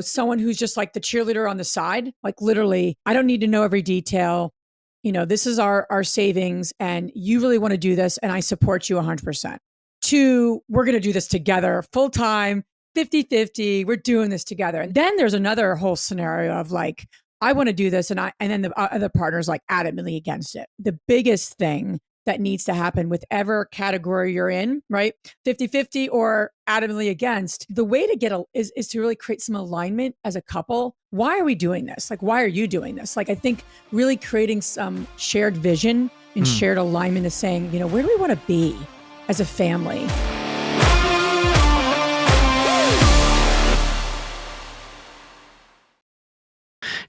someone who's just like the cheerleader on the side. Like literally, I don't need to know every detail. This is our savings and you really want to do this and I support you 100%. To, we're going to do this together full time, 50-50. We're doing this together. And then there's another whole scenario of like, I want to do this. And then the other partner's like adamantly against it. The biggest thing that needs to happen with ever category you're in, right? 50-50 or adamantly against. The way to get is to really create some alignment as a couple. Why are we doing this? Like, why are you doing this? Like, I think really creating some shared vision and shared alignment is saying, where do we want to be as a family?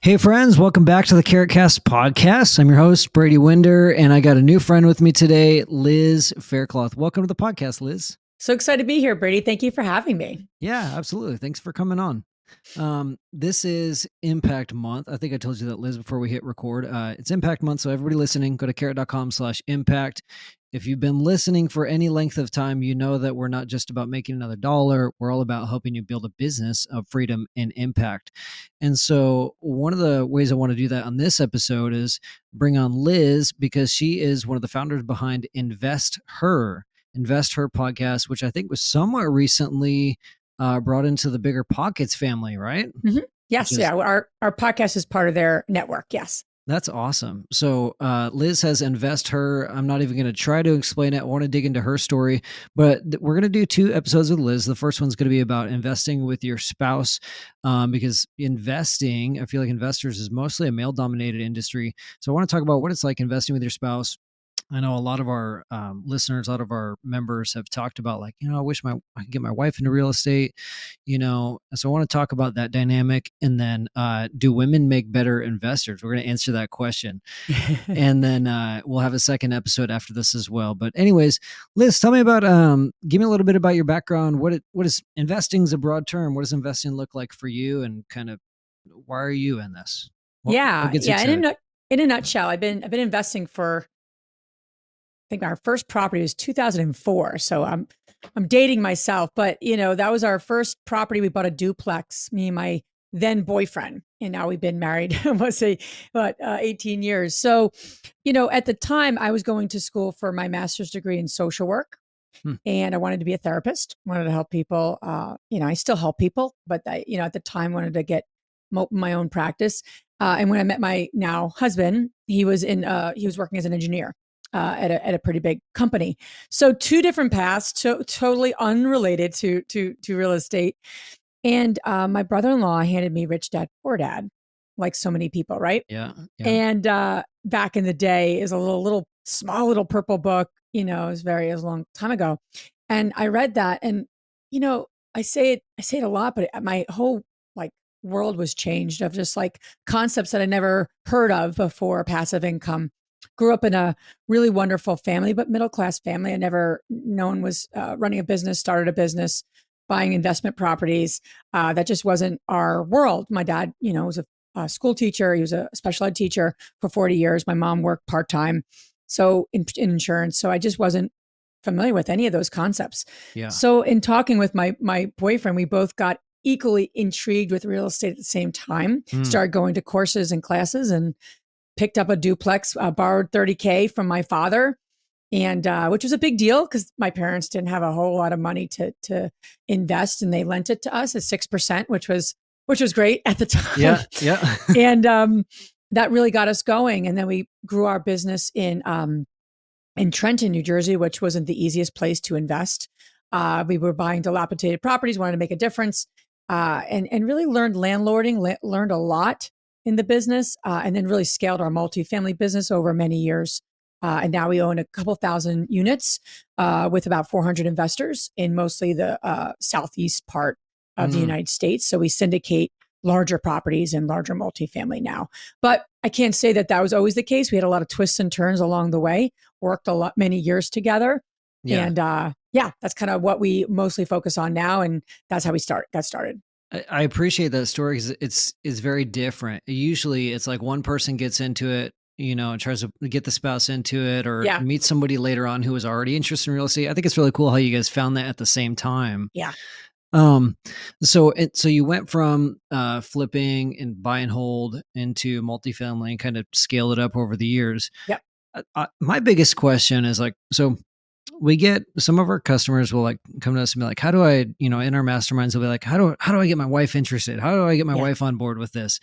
Hey friends, welcome back to the CarrotCast podcast. I'm your host, Brady Winder, and I got a new friend with me today, Liz Faircloth. Welcome to the podcast, Liz. So excited to be here, Brady. Thank you for having me. Yeah, absolutely. Thanks for coming on. This is Impact Month. I think I told you that, Liz, before we hit record. It's Impact Month, so everybody listening, go to carrot.com/impact. If you've been listening for any length of time, you know that we're not just about making another dollar. We're all about helping you build a business of freedom and impact. And so one of the ways I want to do that on this episode is bring on Liz, because she is one of the founders behind InvestHER Podcast, which I think was somewhat recently brought into the Bigger Pockets family, right? Mm-hmm. Yes. Yeah. Our podcast is part of their network. Yes. That's awesome. So Liz has InvestHER. I'm not even going to try to explain it. I want to dig into her story, but we're going to do 2 episodes with Liz. The first one's going to be about investing with your spouse, because investing, I feel like investors is mostly a male-dominated industry. So I want to talk about what it's like investing with your spouse. I know a lot of our listeners, a lot of our members have talked about like, I wish I could get my wife into real estate, so I want to talk about that dynamic. And then do women make better investors? We're going to answer that question. And then we'll have a second episode after this as well. But anyways, Liz, tell me about, give me a little bit about your background. What is investing is a broad term. What does investing look like for you? And kind of, why are you in this? What gets you excited? In a nutshell, I've been investing for, I think our first property was 2004. So I'm dating myself, but that was our first property. We bought a duplex, me and my then boyfriend, and now we've been married, almost 18 years. So, at the time I was going to school for my master's degree in social work, and I wanted to be a therapist, wanted to help people. I still help people, but I, at the time wanted to get my own practice. And when I met my now husband, he was working as an engineer. At a pretty big company. So 2 different paths, totally unrelated to real estate. And my brother-in-law handed me Rich Dad Poor Dad, like so many people, right? Yeah. And back in the day is a small little purple book, it was a long time ago. And I read that, and I say it a lot, but my whole world was changed of just like concepts that I never heard of before. Passive income. Grew up in a really wonderful family, but middle-class family. No one was running a business, started a business, buying investment properties. That just wasn't our world. My dad, was a school teacher. He was a special ed teacher for 40 years. My mom worked part-time. So in insurance. So I just wasn't familiar with any of those concepts. Yeah. So in talking with my boyfriend, we both got equally intrigued with real estate at the same time, started going to courses and classes, and picked up a duplex, borrowed $30,000 from my father, and which was a big deal because my parents didn't have a whole lot of money to invest, and they lent it to us at 6%, which was great at the time. Yeah. And that really got us going. And then we grew our business in Trenton, New Jersey, which wasn't the easiest place to invest. We were buying dilapidated properties, wanted to make a difference, and really learned landlording, learned a lot in the business, and then really scaled our multifamily business over many years. And now we own a couple thousand units with about 400 investors in mostly the southeast part of the United States. So we syndicate larger properties and larger multifamily now. But I can't say that was always the case. We had a lot of twists and turns along the way, worked many years together. Yeah. And that's kind of what we mostly focus on now. And that's how we got started. I appreciate that story because it's very different. Usually it's like one person gets into it, and tries to get the spouse into it, or meet somebody later on who was already interested in real estate. I think it's really cool how you guys found that at the same time. Yeah. Um, so you went from flipping and buy and hold into multifamily and kind of scaled it up over the years. Yep. My biggest question is like, so we get some of our customers will like come to us and be like, how do I, in our masterminds, they'll be like, how do I get my wife interested? How do I get my Yeah. wife on board with this?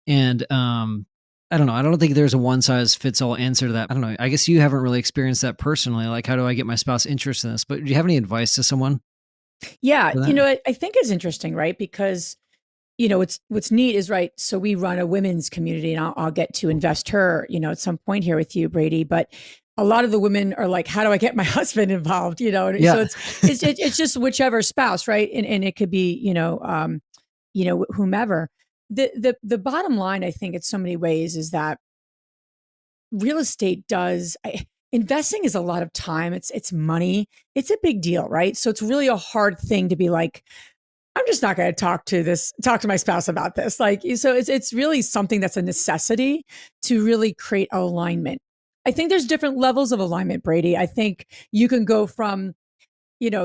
And I don't know. I don't think there's a one size fits all answer to that. I don't know. I guess you haven't really experienced that personally. Like, how do I get my spouse interested in this? But do you have any advice to someone Yeah. for that? I think it's interesting, right? Because what's neat is right. So we run a women's community, and I'll get to InvestHER, at some point here with you, Brady. But a lot of the women are like, "How do I get my husband involved?" And so Yeah. it's just whichever spouse, right? And it could be whomever. The bottom line, I think, in so many ways, is that real estate investing is a lot of time. It's money. It's a big deal, right? So it's really a hard thing to be like, I'm just not going to talk to my spouse about this. Like, so it's really something that's a necessity to really create alignment. I think there's different levels of alignment, Brady. I think you can go from,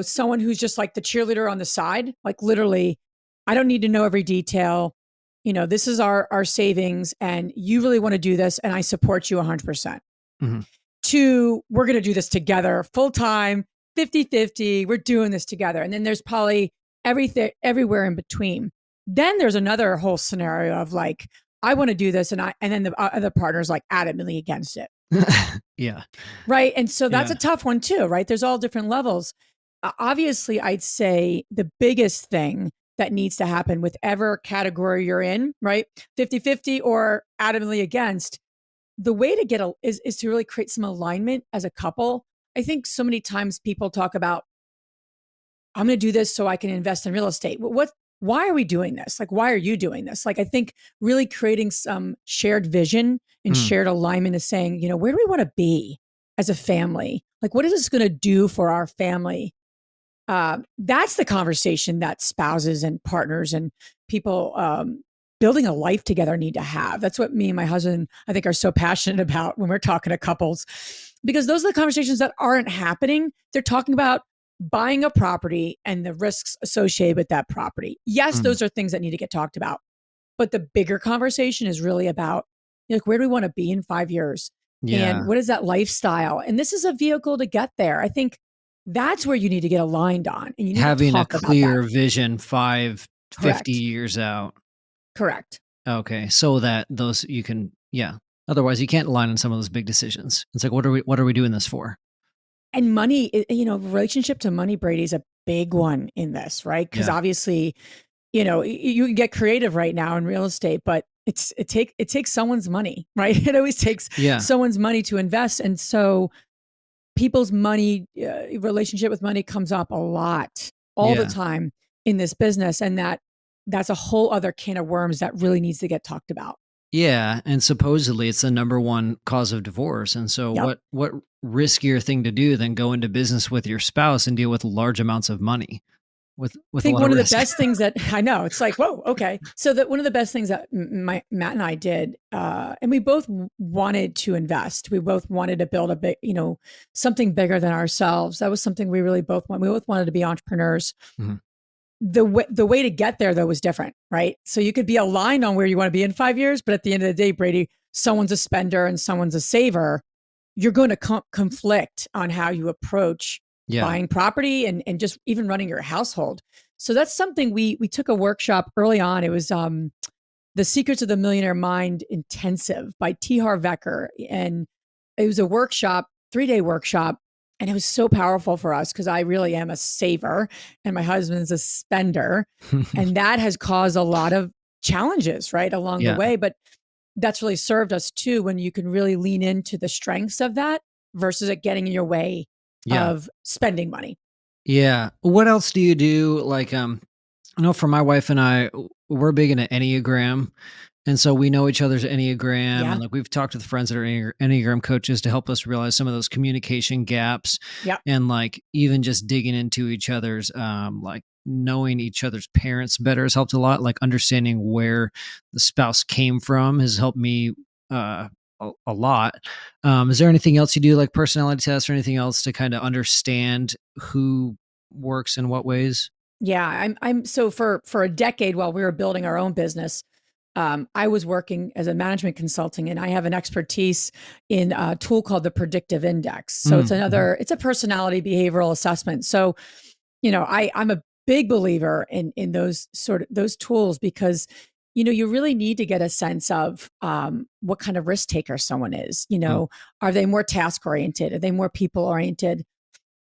someone who's just like the cheerleader on the side, like literally, I don't need to know every detail. This is our savings, and you really want to do this, and I support you 100%. Mhm. To, we're going to do this together full time, 50-50. We're doing this together. And then there's probably everything everywhere in between. Then there's another whole scenario of like, I want to do this, and then the other partner's like adamantly against it. Yeah. Right. And so that's Yeah. a tough one too, right? There's all different levels. Obviously, I'd say the biggest thing that needs to happen, whatever category you're in, right? 50-50 or adamantly against, the way to is to really create some alignment as a couple. I think so many times people talk about, I'm going to do this so I can invest in real estate. Why are we doing this? Like, why are you doing this? Like, I think really creating some shared vision and Mm. shared alignment is saying, where do we want to be as a family? Like, what is this going to do for our family? That's the conversation that spouses and partners and people building a life together need to have. That's what me and my husband, I think, are so passionate about when we're talking to couples, because those are the conversations that aren't happening. They're talking about buying a property and the risks associated with that property. Yes, Mm. those are things that need to get talked about. But the bigger conversation is really about, like, where do we want to be in 5 years? And Yeah. what is that lifestyle? And this is a vehicle to get there. I think that's where you need to get aligned on, and you need to Having a talk about that. clear vision 50 Correct. years out. Correct. Okay. So that those you can, yeah. Otherwise you can't align on some of those big decisions. It's like, what are we doing this for? And money, relationship to money, Brady, is a big one in this, right? Because Yeah. obviously, you can get creative right now in real estate, but it takes someone's money, right? It always takes Yeah. someone's money to invest, and so people's money, relationship with money comes up a lot, all the Yeah. time in this business, and that's a whole other can of worms that really needs to get talked about. Yeah, and supposedly it's the number one cause of divorce. And so Yep. what riskier thing to do than go into business with your spouse and deal with large amounts of money I with a think lot of one of the risk? best things that I know, it's like, whoa, okay. So that one of the best things that my Matt and I did, and we both wanted to invest. We both wanted to build a big, something bigger than ourselves. That was something we really both want. We both wanted to be entrepreneurs. Mhm. The way to get there though was different, right? So you could be aligned on where you want to be in 5 years, but at the end of the day, Brady, someone's a spender and someone's a saver. You're going to conflict on how you approach Yeah. buying property and just even running your household. So that's something we took a workshop early on. It was the Secrets of the Millionaire Mind Intensive by T. Harv Eker. And it was a workshop, 3-day workshop. And it was so powerful for us because I really am a saver and my husband's a spender. And that has caused a lot of challenges, right, along the Yeah. way. But that's really served us too, when you can really lean into the strengths of that versus it getting in your way Yeah. of spending money. Yeah. What else do you do? Like, I know for my wife and I, we're big into Enneagram. And so we know each other's Enneagram. Yeah. And like we've talked with friends that are Enneagram coaches to help us realize some of those communication gaps. Yep. And like even just digging into each other's, like knowing each other's parents better has helped a lot. Like understanding where the spouse came from has helped me a lot. Is there anything else you do, like personality tests or anything else to kind of understand who works in what ways? Yeah, I'm so for a decade while we were building our own business, I was working as a management consulting, and I have an expertise in a tool called the predictive index. So Mm-hmm. it's a personality behavioral assessment. So, I'm a big believer in those tools because, you really need to get a sense of what kind of risk taker someone is. Are they more task oriented? Are they more people oriented?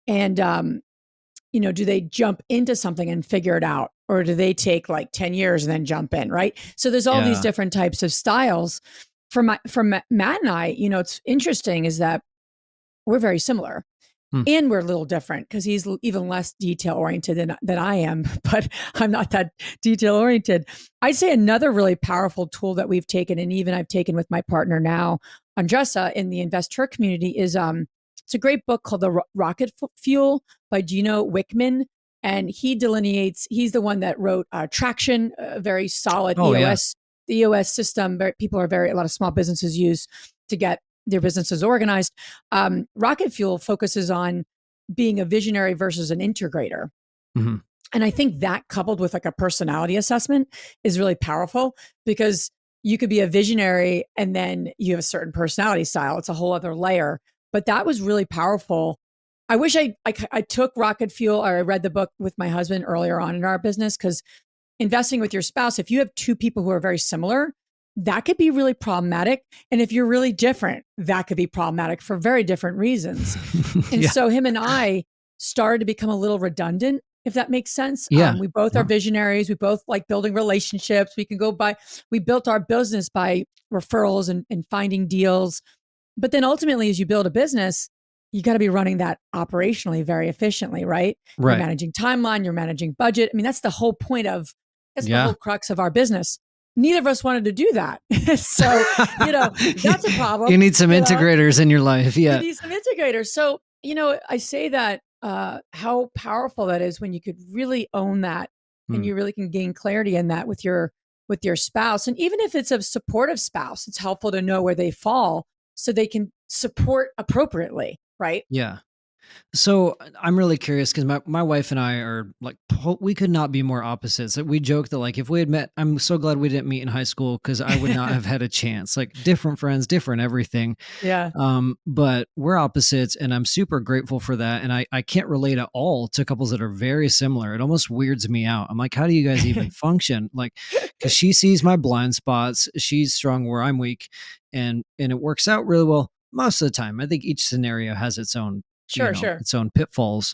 And do they jump into something and figure it out? Or do they take like 10 years and then jump in? Right. So there's all these Yeah. different types of styles. For Matt and I, it's interesting is that we're very similar Mm. and we're a little different because he's even less detail oriented than I am, but I'm not that detail oriented. I'd say another really powerful tool that we've taken, and even I've taken with my partner now, Andressa, in the InvestHER community, is it's a great book called The Rocket Fuel by Gino Wickman. And he's the one that wrote Traction, a very solid Oh yeah. EOS system. A lot of small businesses use to get their businesses organized. Rocket Fuel focuses on being a visionary versus an integrator. Hmm. And I think that coupled with like a personality assessment is really powerful because you could be a visionary and then you have a certain personality style. It's a whole other layer. But that was really powerful. I wish I took Rocket Fuel or I read the book with my husband earlier on in our business because investing with your spouse, if you have two people who are very similar, that could be really problematic. And if you're really different, that could be problematic for very different reasons. And Yeah. so him and I started to become a little redundant, if that makes sense. Yeah. We both are No. visionaries. We both like building relationships. We built our business by referrals and finding deals. But then ultimately, as you build a business, you got to be running that operationally very efficiently, right? You're Right. managing timeline, you're managing budget. I mean, that's the Yeah. whole crux of our business. Neither of us wanted to do that. So, that's a You problem. need some integrators in your life. You Yeah. need some integrators. So, I say that how powerful that is when you could really own that and Mm. you really can gain clarity in that with your spouse. And even if it's a supportive spouse, it's helpful to know where they fall so they can support appropriately, right? Yeah. So I'm really curious because my wife and I are like we could not be more opposites. We joke that like if we had met, I'm so glad we didn't meet in high school because I would not have had a chance. Like different friends, different everything. Yeah. But we're opposites, and I'm super grateful for that. And I can't relate at all to couples that are very similar. It almost weirds me out. I'm like, how do you guys even function? Like, because she sees my blind spots, she's strong where I'm weak, and it works out really well most of the time. I think each scenario has its own Sure, sure. its own pitfalls.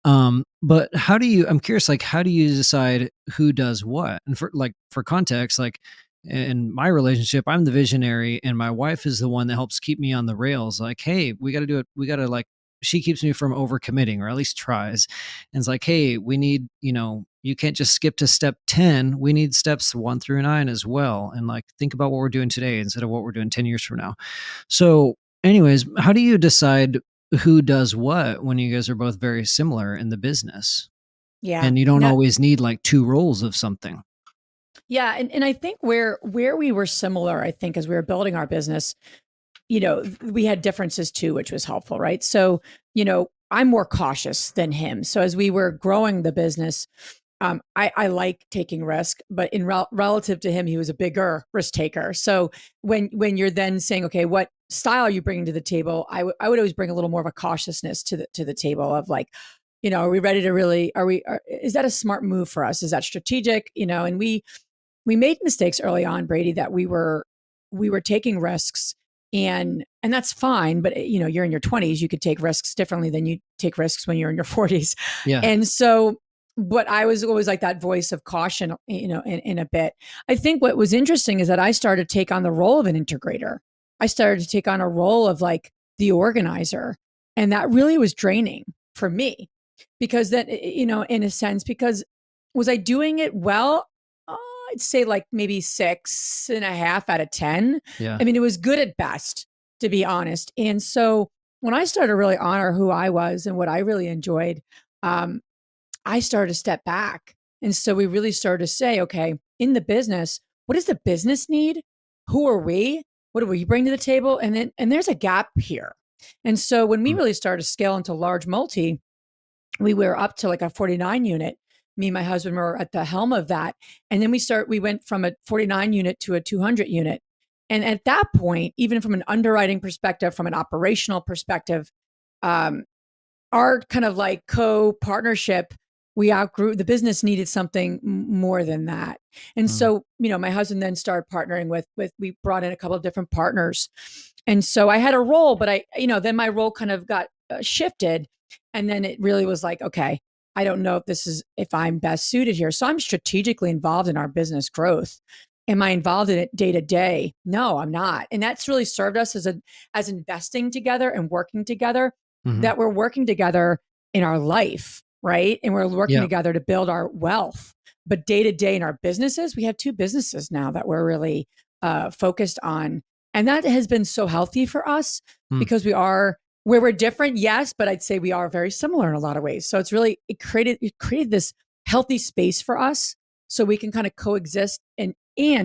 But I'm curious, like, how do you decide who does what? And for context, like in my relationship, I'm the visionary and my wife is the one that helps keep me on the rails. Like, hey, we got to do it. We got to like, she keeps me from overcommitting or at least tries. And it's like, hey, we need, you can't just skip to step 10. We need steps 1 through 9 as well. And like, think about what we're doing today instead of what we're doing 10 years from now. So anyways, how do you decide who does what when you guys are both very similar in the business Yeah. and you don't No, always need like two roles of something? yeah. And I think where we were similar, I think, as we were building our business, we had differences too, which was helpful, right? So, I'm more cautious than him. So as we were growing the business, I like taking risk, but relative to him, he was a bigger risk taker. So when you're then saying, okay, what style are you bringing to the table? I would always bring a little more of a cautiousness to the table of like, are we ready to really? Is that a smart move for us? Is that strategic? And we made mistakes early on, Brady, that we were taking risks, and that's fine. But you're in your 20s, you could take risks differently than you take risks when you're in your 40s. Yeah. And so, but I was always like that voice of caution, in a bit. I think what was interesting is that I started to take on the role of an integrator. I started to take on a role of like the organizer, and that really was draining for me because then, in a sense, because was I doing it well? I'd say like maybe 6.5 out of 10. Yeah. I mean, it was good at best, to be honest. And so when I started to really honor who I was and what I really enjoyed, um, I started to step back. And so we really started to say, okay, in the business, what does the business need? Who are we? What do we bring to the table? And there's a gap here. And so when we Mm. really started to scale into large multi, we were up to like a 49 unit. Me and my husband were at the helm of that. And then we went from a 49 unit to a 200 unit. And at that point, even from an underwriting perspective, from an operational perspective, um, our kind of like co-partnership, we outgrew the business, needed something more than that. And Mm. so, my husband then started partnering with we brought in a couple of different partners. And so I had a role, but then my role kind of got shifted. And then it really was like, okay, I don't know if I'm best suited here. So I'm strategically involved in our business growth. Am I involved in it day to day? No, I'm not. And that's really served us as investing together and working together, Mhm. that we're working together in our life, right? And we're working Yeah. together to build our wealth. But day to day in our businesses, we have two businesses now that we're really focused on. And that has been so healthy for us Mm. because where we're different, yes, but I'd say we are very similar in a lot of ways. So it created this healthy space for us so we can kind of coexist and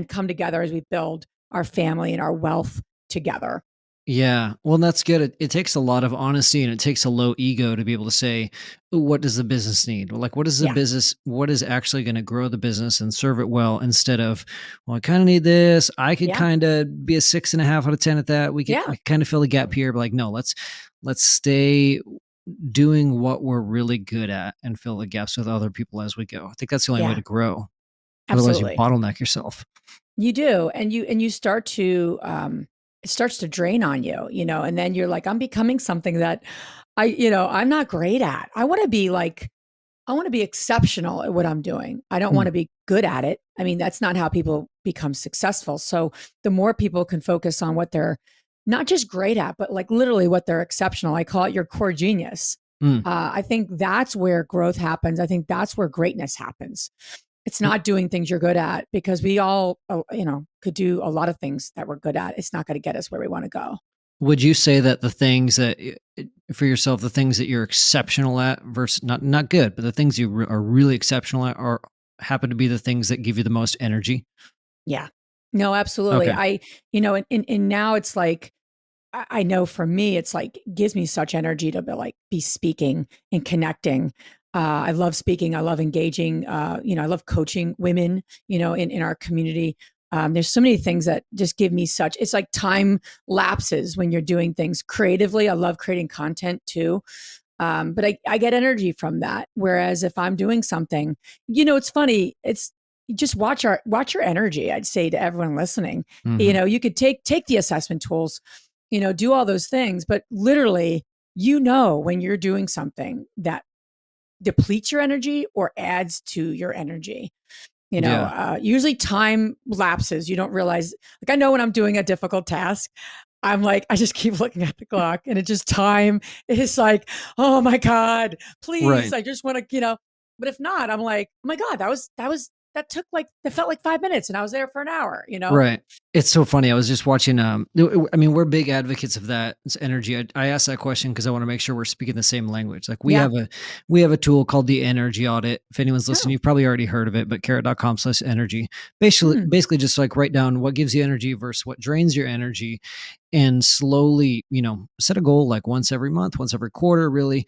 come together as we build our family and our wealth together. Yeah. Well, that's good. It takes a lot of honesty and it takes a low ego to be able to say, "Ooh, what does the business need? Like, Yeah. what is actually going to grow the business and serve it well instead of, well, I kind of need this. I could Yeah. kind of be a 6.5 out of 10 at that. Yeah. We kind of fill the gap here, but like, no, let's stay doing what we're really good at and fill the gaps with other people as we go. I think that's the only way Yeah. to grow. Otherwise you Absolutely. bottleneck yourself. You do. And you start to it starts to drain on you, and then you're like, I'm becoming something that I'm not great at. I want to be exceptional at what I'm doing. I don't want Mm. to be good at it. I mean, that's not how people become successful. So the more people can focus on what they're not just great at, but like literally what they're exceptional. I call it your core genius. Mm. I think that's where growth happens. I think that's where greatness happens. It's not doing things you're good at, because we all, could do a lot of things that we're good at. It's not going to get us where we want to go. Would you say that the things that for yourself, the things that you're exceptional at versus not good, but the things you are really exceptional at are happen to be the things that give you the most energy? Yeah. No, absolutely. Okay. And now it's like, I know for me, it's like gives me such energy to be speaking and connecting. I love speaking. I love engaging. I love coaching women. In our community. There's so many things that just give me such. It's like time lapses when you're doing things creatively. I love creating content too. But I get energy from that. Whereas if I'm doing something, it's funny. It's you just watch your energy. I'd say to everyone listening, Mhm. you could take the assessment tools, do all those things, but literally, when you're doing something that depletes your energy or adds to your energy. Yeah. Usually time lapses. You don't realize, like, I know when I'm doing a difficult task, I'm like, I just keep looking at the clock and it just time is like, oh my God, please. Right. I just want to, but if not, I'm like, oh my God, that felt like 5 minutes and I was there for an hour. Right. It's so funny. I was just watching. I mean, we're big advocates of that. It's energy. I asked that question because I want to make sure we're speaking the same language. Like Yeah. we have a tool called the Energy Audit. If anyone's listening, Oh, you've probably already heard of it. But carrot.com/energy. hmm. Basically, just like write down what gives you energy versus what drains your energy, and slowly, set a goal like once every month, once every quarter. Really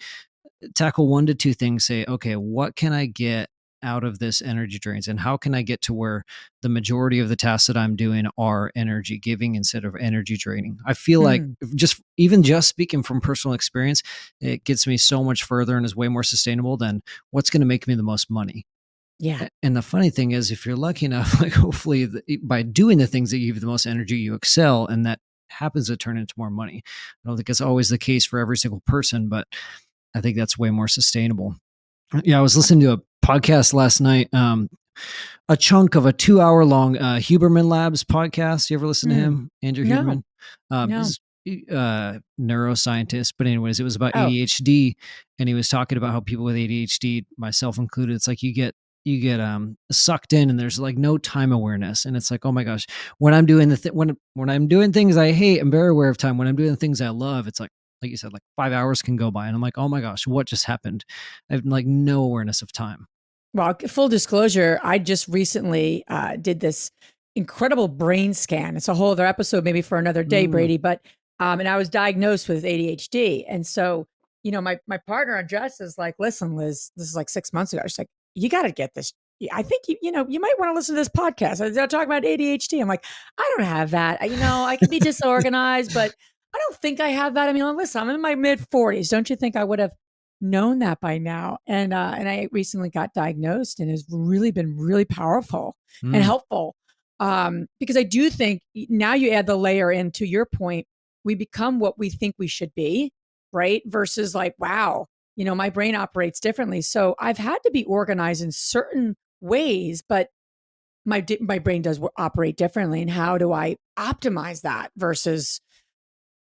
tackle 1 to 2 things. Say, okay, what can I get out of this energy drains, and how can I get to where the majority of the tasks that I'm doing are energy giving instead of energy draining? I feel like Hmm. just speaking from personal experience, it gets me so much further and is way more sustainable than what's going to make me the most money. Yeah. And the funny thing is, if you're lucky enough, like hopefully by doing the things that give you the most energy, you excel, and that happens to turn into more money. I don't think it's always the case for every single person, but I think that's way more sustainable. Yeah, I was listening to a podcast last night, a chunk of a 2-hour long Huberman Labs podcast. You ever listen to Hmm. him, Andrew No, Huberman? no. He's neuroscientist, but anyways, it was about Oh, ADHD, and he was talking about how people with ADHD, myself included, it's like you get sucked in, and there's like no time awareness, and it's like, oh my gosh, when I'm doing when I'm doing things I hate, I'm very aware of time. When I'm doing the things I love, it's like you said, like 5 hours can go by, and I'm like, oh my gosh, what just happened? I have like no awareness of time. well, full disclosure, I just recently did this incredible brain scan. It's a whole other episode, maybe for another day, Mm. Brady. But and I was diagnosed with ADHD, and so my partner on Jess is like, "Listen, Liz, this is like 6 months ago." She's like, you got to get this. I think you might want to listen to this podcast. They're talking about ADHD. I'm like, I don't have that. I can be disorganized, but I don't think I have that. I mean, listen, I'm in my mid 40s. Don't you think I would have known that by now? And I recently got diagnosed, and has really been really powerful and Mm, helpful. Because I do think now you add the layer in, to your point, we become what we think we should be, right? Versus like, wow, my brain operates differently. So I've had to be organized in certain ways, but my brain does operate differently. And how do I optimize that versus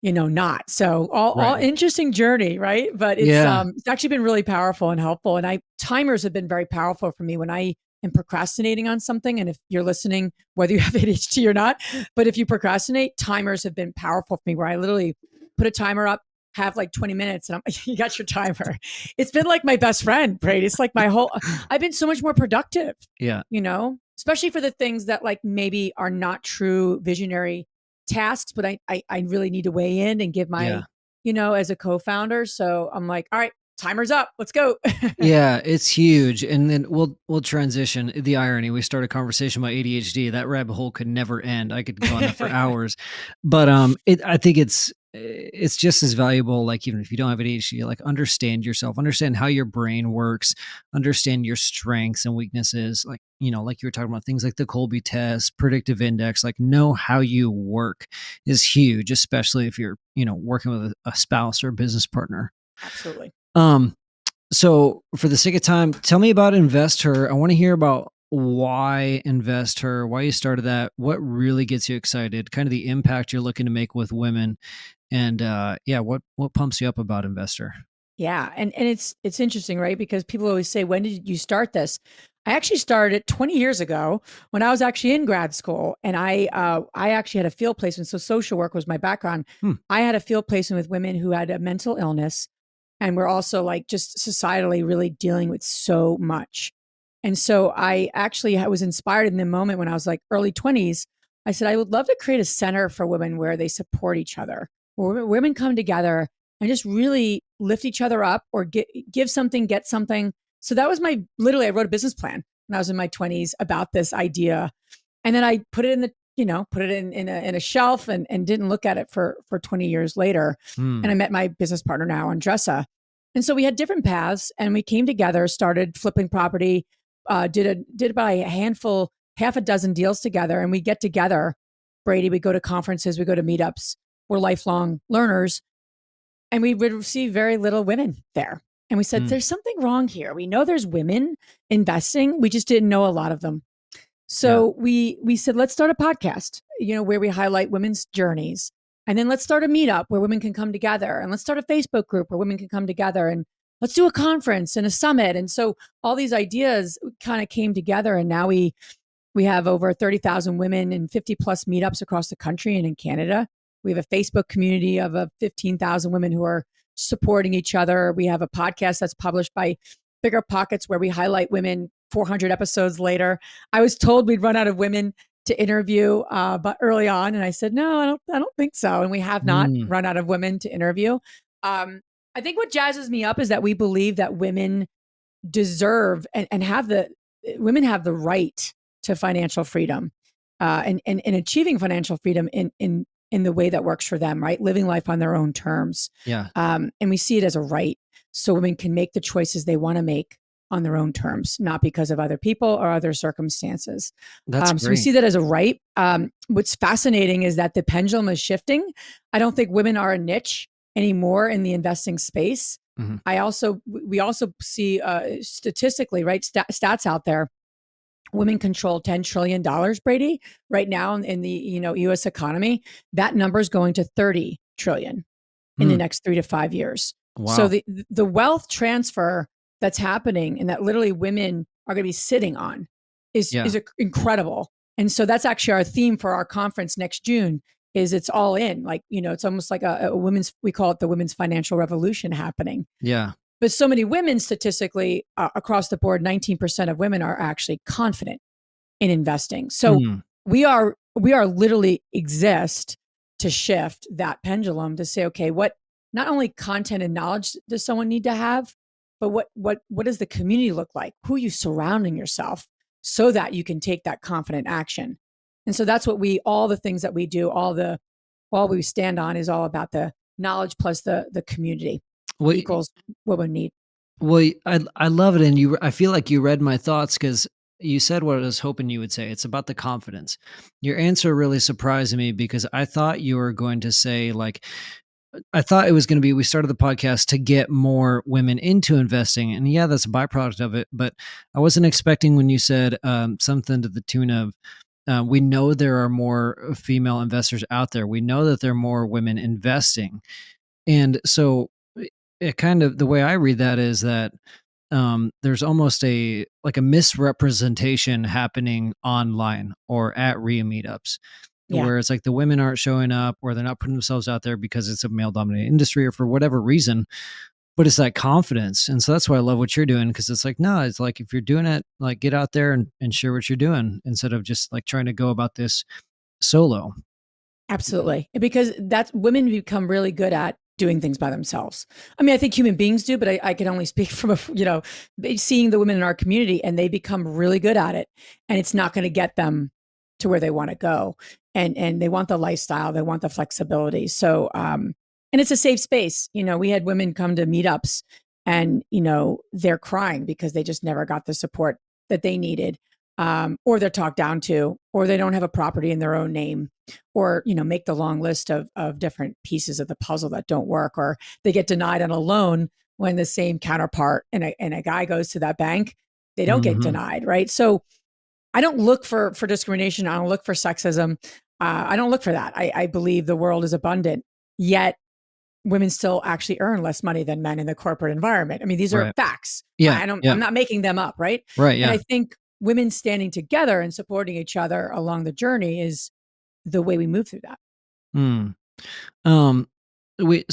not? So all right. interesting journey, right? But Yeah. it's actually been really powerful and helpful. And timers have been very powerful for me when I am procrastinating on something. And if you're listening, whether you have ADHD or not, but if you procrastinate, timers have been powerful for me, where I literally put a timer up, have like 20 minutes, and I'm you got your timer. It's been like my best friend, right? It's like I've been so much more productive, Yeah. especially for the things that like maybe are not true visionary tasks, but I really need to weigh in and give Yeah. as a co-founder. So I'm like, all right, timer's up. Let's go. Yeah, it's huge. And then we'll transition. The irony, we start a conversation about ADHD. That rabbit hole could never end. I could go on that for hours. But I think it's just as valuable, like even if you don't have ADHD, like understand yourself, understand how your brain works, understand your strengths and weaknesses. Like, like you were talking about things like the Colby test, predictive index, like know how you work is huge, especially if you're, working with a spouse or a business partner. Absolutely. Um, so for the sake of time, tell me about InvestHER. I want to hear about why InvestHER, why you started that, what really gets you excited, kind of the impact you're looking to make with women, and yeah, what pumps you up about InvestHER? Yeah. And it's interesting, right? Because people always say, when did you start this? I actually started it 20 years ago when I was actually in grad school, and I actually had a field placement. So social work was my background. Hmm. I had a field placement with women who had a mental illness, and we're also like just societally really dealing with so much. And so I was inspired in the moment when I was like early 20s. I said, I would love to create a center for women where they support each other, where women come together and just really lift each other up, or give something, get something. So that was literally, I wrote a business plan when I was in my 20s about this idea. And then I put it put it in a shelf, and didn't look at it for 20 years later. And Hmm. I met my business partner now, Andressa. And so we had different paths, and we came together, started flipping property, did about a handful, half a dozen deals together. And we get together, Brady, we go to conferences, we go to meetups. We're lifelong learners, and we would see very little women there. And we said, Hmm. there's something wrong here. We know there's women investing. We just didn't know a lot of them. Yeah. So we said, let's start a podcast, where we highlight women's journeys. And then let's start a meetup where women can come together. And let's start a Facebook group where women can come together. And let's do a conference and a summit. And so all these ideas kind of came together. And now we have over 30,000 women in 50 plus meetups across the country and in Canada. We have a Facebook community of 15,000 women who are supporting each other. We have a podcast that's published by Bigger Pockets where we highlight women 400 episodes later. I was told we'd run out of women to interview, but early on, and I said, no, I don't think so. And we have not Hmm. run out of women to interview. I think what jazzes me up is that we believe that women deserve and women have the right to financial freedom, and achieving financial freedom in the way that works for them, right? Living life on their own terms. Yeah. And we see it as a right. So women can make the choices they want to make on their own terms, not because of other people or other circumstances. That's So we great. see that as a right. What's fascinating is that the pendulum is shifting. I don't think women are a niche anymore in the investing space. Mhm. We also see statistically, right, stats out there. Women control $10 trillion, Brady, right now in the U.S. economy. That number is going to 30 trillion in the Hmm. next 3 to 5 years. So Wow. the wealth transfer that's happening, and that literally women are going to be sitting on, Yeah. is incredible. And so that's actually our theme for our conference next June. Is it's all in, like, it's almost like a women's, we call it the women's financial revolution happening. Yeah. But so many women, statistically, across the board, 19% of women are actually confident in investing. So Hmm. we are literally exist to shift that pendulum to say, okay, what, not only content and knowledge does someone need to have, but what does the community look like? Who are you surrounding yourself so that you can take that confident action? And so that's what all the things that we do, all we stand on is all about the knowledge plus the community Well, equals what we need. well, I love it, and I feel like you read my thoughts because you said what I was hoping you would say. It's about the confidence. Your answer really surprised me because I thought you were going to say like, I thought it was going to be we started the podcast to get more women into investing, and yeah, that's a byproduct of it. But I wasn't expecting when you said something to the tune of, "We know there are more female investors out there. We know that there are more women investing." And so it kind of the way I read that is that there's almost a like a misrepresentation happening online or at RIA meetups Yeah, where it's like the women aren't showing up or they're not putting themselves out there because it's a male dominated industry or for whatever reason, but it's that confidence. And so that's why I love what you're doing because it's like, no, it's like if you're doing it, like get out there and share what you're doing instead of just like trying to go about this solo. absolutely. Because that's women become really good at doing things by themselves. I mean, I think human beings do, but I can only speak from seeing the women in our community, and they become really good at it, and it's not going to get them to where they want to go. And they want the lifestyle, they want the flexibility. So, and it's a safe space. We had women come to meetups, and they're crying because they just never got the support that they needed, or they're talked down to, or they don't have a property in their own name, or make the long list of different pieces of the puzzle that don't work, or they get denied on a loan when the same counterpart and a guy goes to that bank, they don't get Hmm. denied, right? So I don't look for discrimination. I don't look for sexism. I don't look for that. I believe the world is abundant, yet women still actually earn less money than men in the corporate environment. I mean, these are Right. facts. Yeah. I'm Yeah. not making them up, right? Right. And Yeah. I think women standing together and supporting each other along the journey is the way we move through that. Mm. Um, we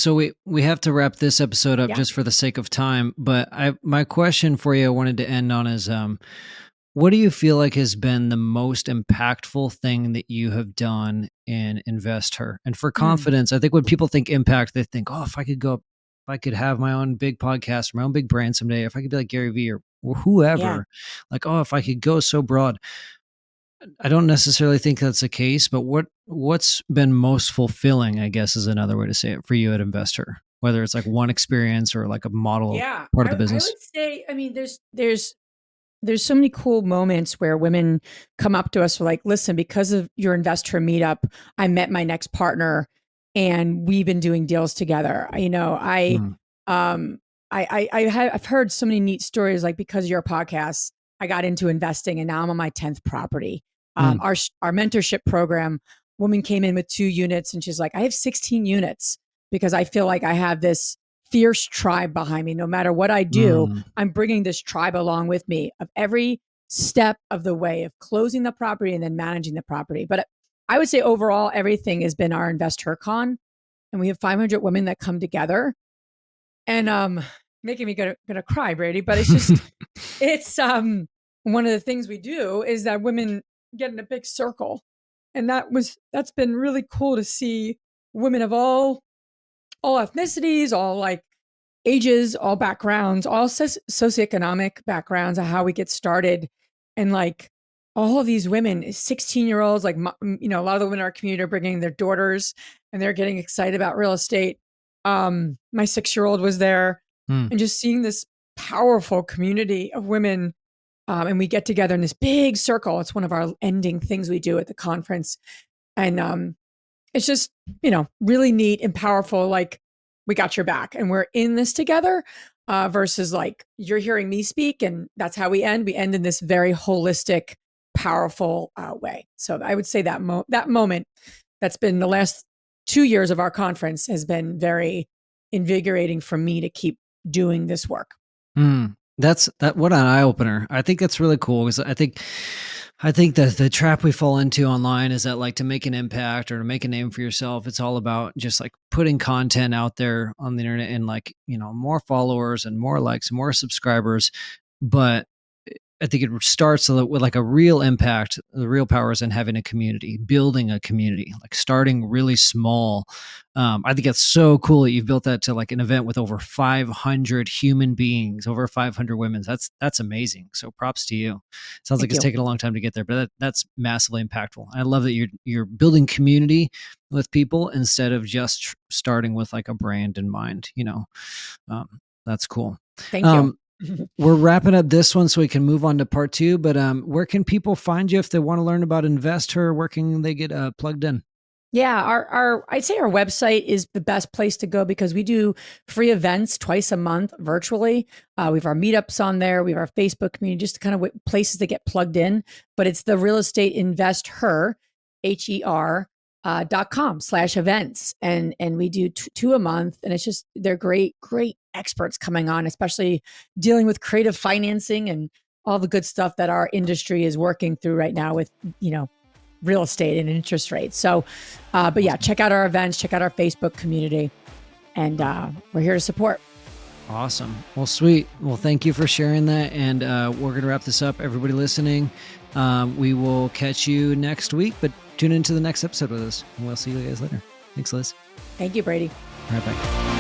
have to wrap this episode up Yeah. just for the sake of time. But my question for you, I wanted to end on is, what do you feel like has been the most impactful thing that you have done in InvestHER? And for Mm, confidence, I think when people think impact, they think, oh, if I could go, if I could have my own big podcast, my own big brand someday, if I could be like Gary Vee or yeah. whoever, like, oh, if I could go so broad. I don't necessarily think that's the case, but what's been most fulfilling, I guess, is another way to say it for you at Investor, whether it's like one experience or like a model Yeah. part of the I business. would say, I mean, there's so many cool moments where women come up to us for like, listen, because of your investor meetup, I met my next partner and we've been doing deals together. Mm, Um, I've heard so many neat stories, like because of your podcast, I got into investing and now I'm on my 10th property. mm, Our mentorship program, woman came in with 2 units and she's like, I have 16 units because I feel like I have this fierce tribe behind me. No matter what I do, mm, I'm bringing this tribe along with me of every step of the way of closing the property and then managing the property. But I would say overall, everything has been our InvestHER Con, and we have 500 women that come together, and making me gonna cry, Brady. But it's one of the things we do is that women get in a big circle, and that's been really cool to see women of all ethnicities, all like ages, all backgrounds, all socioeconomic backgrounds of how we get started. And like all of these women, 16-year-olds, like, a lot of the women in our community are bringing their daughters and they're getting excited about real estate. My 6-year-old was there, mm. and just seeing this powerful community of women. And we get together in this big circle. It's one of our ending things we do at the conference. And it's just, really neat and powerful. Like, we got your back and we're in this together, versus like you're hearing me speak. And that's how we end. We end in this very holistic, powerful way. So I would say that moment that's been the last 2 years of our conference has been very invigorating for me to keep doing this work. That's that. What an eye opener! I think that's really cool because I think that the trap we fall into online is that like to make an impact or to make a name for yourself, it's all about just like putting content out there on the internet and like more followers and more likes, more subscribers, but I think it starts with like a real impact. The real power is in having a community, building a community, like starting really small. I think it's so cool that you've built that to like an event with over 500 human beings, over 500 women. That's amazing. So props to you. Sounds like Thank it's you. taken a long time to get there, but that's massively impactful. I love that you're building community with people instead of just starting with like a brand in mind. That's cool. Thank you. We're wrapping up this one so we can move on to part 2, but where can people find you if they want to learn about InvestHER? Where can they get plugged in? Yeah, I'd say our website is the best place to go because we do free events twice a month virtually. We have our meetups on there. We have our Facebook community, just kind of places to get plugged in. But it's the real estate InvestHER, HER .com/events. And we do two a month. And it's just, they're great experts coming on, especially dealing with creative financing and all the good stuff that our industry is working through right now with, real estate and interest rates. So, but yeah, check out our events, check out our Facebook community, and we're here to support. Awesome. Well, sweet. Well, thank you for sharing that. And we're going to wrap this up. Everybody listening, we will catch you next week, but tune into the next episode with us. We'll see you guys later. Thanks, Liz. Thank you, Brady. All right, bye.